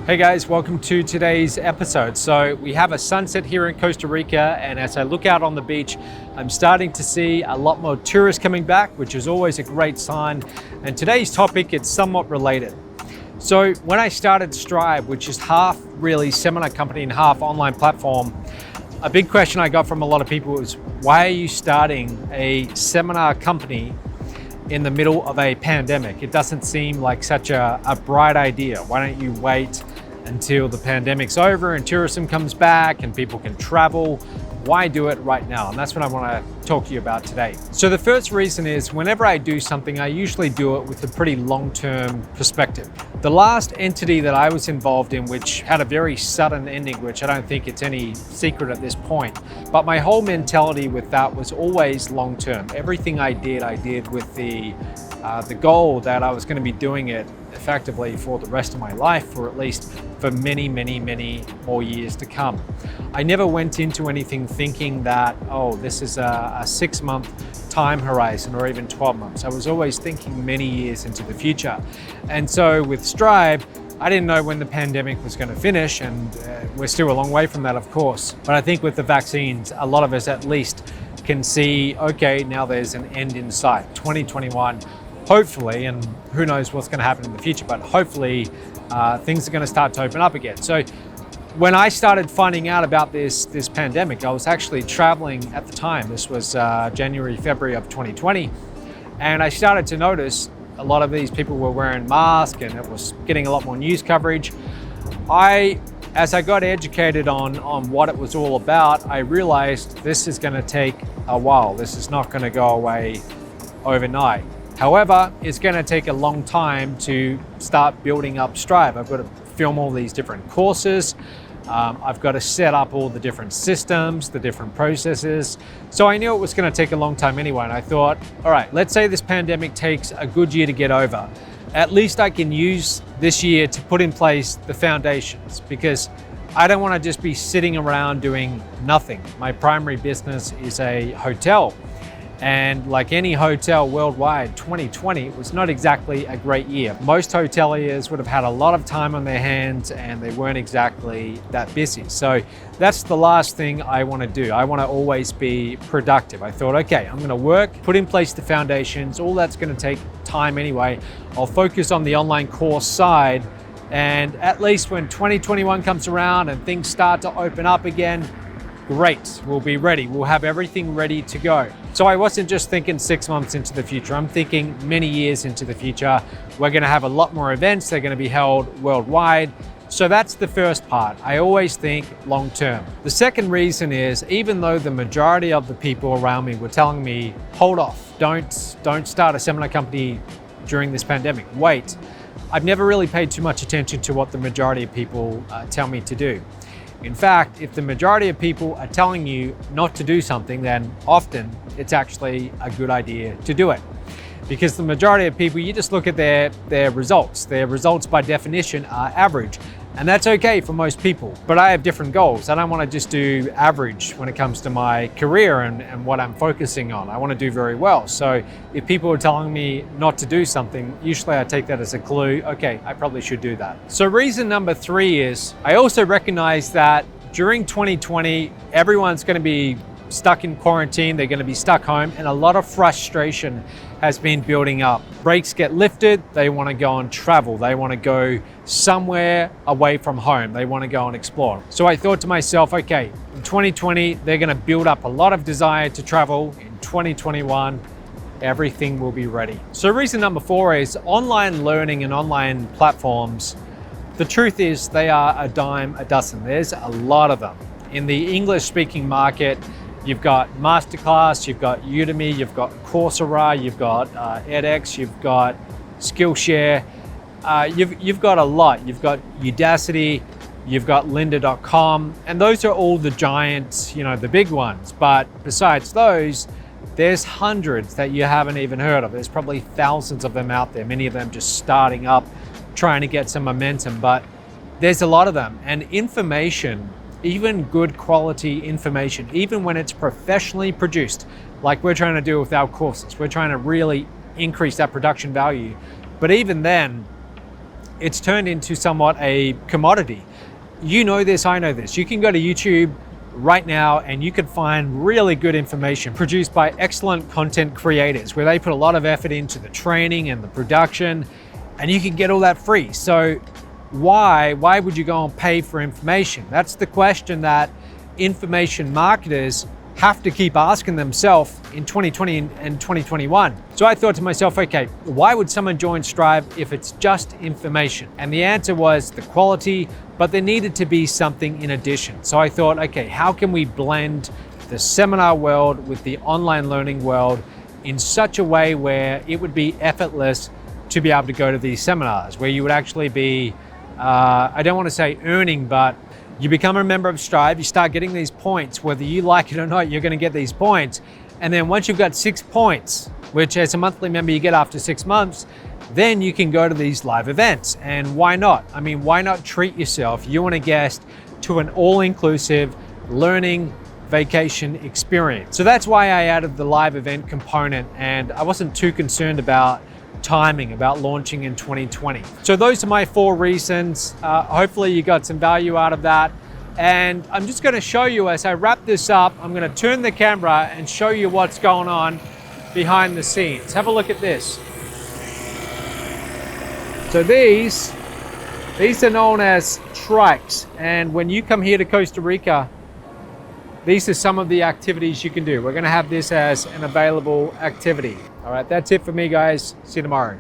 Hey guys, welcome to today's episode. So we have a sunset here in Costa Rica, and as I look out on the beach, I'm starting to see a lot more tourists coming back, which is always a great sign. And today's topic, it's somewhat related. So when I started Strive, which is half really seminar company and half online platform, a big question I got from a lot of people was, why are you starting a seminar company in the middle of a pandemic? It doesn't seem like such a bright idea. Why don't you wait until the pandemic's over and tourism comes back and people can travel? Why do it right now? And that's what I want to talk to you about today. So the first reason is, whenever I do something, I usually do it with a pretty long-term perspective. The last entity that I was involved in, which had a very sudden ending, which I don't think it's any secret at this point, but my whole mentality with that was always long-term. Everything I did with the goal that I was going to be doing it effectively for the rest of my life, or at least for many more years to come. I never went into anything thinking that, oh, this is a 6-month time horizon or even 12 months. I was always thinking many years into the future. And so with Strive, I didn't know when the pandemic was going to finish, and we're still a long way from that, of course. But I think with the vaccines, a lot of us at least can see, okay, now there's an end in sight. 2021, hopefully, and who knows what's going to happen in the future, but hopefully things are going to start to open up again. So when I started finding out about this pandemic, I was actually traveling at the time. This was January, February of 2020. And I started to notice a lot of these people were wearing masks, and it was getting a lot more news coverage. As I got educated on what it was all about, I realized this is going to take a while. This is not going to go away overnight. However, it's going to take a long time to start building up Strive. I've got to film all these different courses. I've got to set up all the different systems, the different processes. So I knew it was going to take a long time anyway. And I thought, all right, let's say this pandemic takes a good year to get over. At least I can use this year to put in place the foundations, because I don't want to just be sitting around doing nothing. My primary business is a hotel. And like any hotel worldwide, 2020 was not exactly a great year. Most hoteliers would have had a lot of time on their hands, and they weren't exactly that busy. So that's the last thing I want to do. I want to always be productive. I thought, okay, I'm going to work, put in place the foundations. All that's going to take time anyway. I'll focus on the online course side. And at least when 2021 comes around and things start to open up again, great, we'll be ready. We'll have everything ready to go. So I wasn't just thinking 6 months into the future. I'm thinking many years into the future. We're going to have a lot more events. They're going to be held worldwide. So that's the first part. I always think long term. The second reason is, even though the majority of the people around me were telling me, hold off, don't start a seminar company during this pandemic, wait. I've never really paid too much attention to what the majority of people tell me to do. In fact, if the majority of people are telling you not to do something, then often it's actually a good idea to do it. Because the majority of people, you just look at their results. Their results by definition are average. And that's okay for most people. But I have different goals. I don't want to just do average when it comes to my career and what I'm focusing on. I want to do very well. So if people are telling me not to do something, usually I take that as a clue. Okay, I probably should do that. So reason number 3 is, I also recognize that during 2020, everyone's going to be stuck in quarantine. They're going to be stuck home, and a lot of frustration has been building up. Breaks get lifted, they want to go and travel. They want to go somewhere away from home. They want to go and explore. So I thought to myself, okay, in 2020, they're going to build up a lot of desire to travel. In 2021, everything will be ready. So reason number 4 is, online learning and online platforms, the truth is they are a dime a dozen. There's a lot of them. In the English-speaking market, you've got Masterclass, you've got Udemy, you've got Coursera, you've got edX, you've got Skillshare. You've got a lot. You've got Udacity, you've got lynda.com, and those are all the giants, the big ones. But besides those, there's hundreds that you haven't even heard of. There's probably thousands of them out there, many of them just starting up, trying to get some momentum, but there's a lot of them. And information, even good quality information, even when it's professionally produced, like we're trying to do with our courses, we're trying to really increase that production value. But even then, it's turned into somewhat a commodity. You know this, I know this. You can go to YouTube right now and you can find really good information produced by excellent content creators where they put a lot of effort into the training and the production, and you can get all that free. So why would you go and pay for information? That's the question that information marketers have to keep asking themselves in 2020 and 2021. So I thought to myself, okay, why would someone join Strive if it's just information? And the answer was the quality, but there needed to be something in addition. So I thought, okay, how can we blend the seminar world with the online learning world in such a way where it would be effortless to be able to go to these seminars, where you would actually be, I don't want to say earning, but you become a member of Strive, you start getting these points, whether you like it or not, you're going to get these points. And then once you've got 6 points, which as a monthly member you get after 6 months, then you can go to these live events. And why not? I mean, why not treat yourself, you and a guest, to an all-inclusive learning vacation experience? So that's why I added the live event component, and I wasn't too concerned about timing, about launching in 2020. So those are my 4 reasons. Hopefully you got some value out of that. And I'm just going to show you as I wrap this up, I'm going to turn the camera and show you what's going on behind the scenes. Have a look at this. So these are known as trikes. And when you come here to Costa Rica, these are some of the activities you can do. We're going to have this as an available activity. All right, that's it for me, guys. See you tomorrow.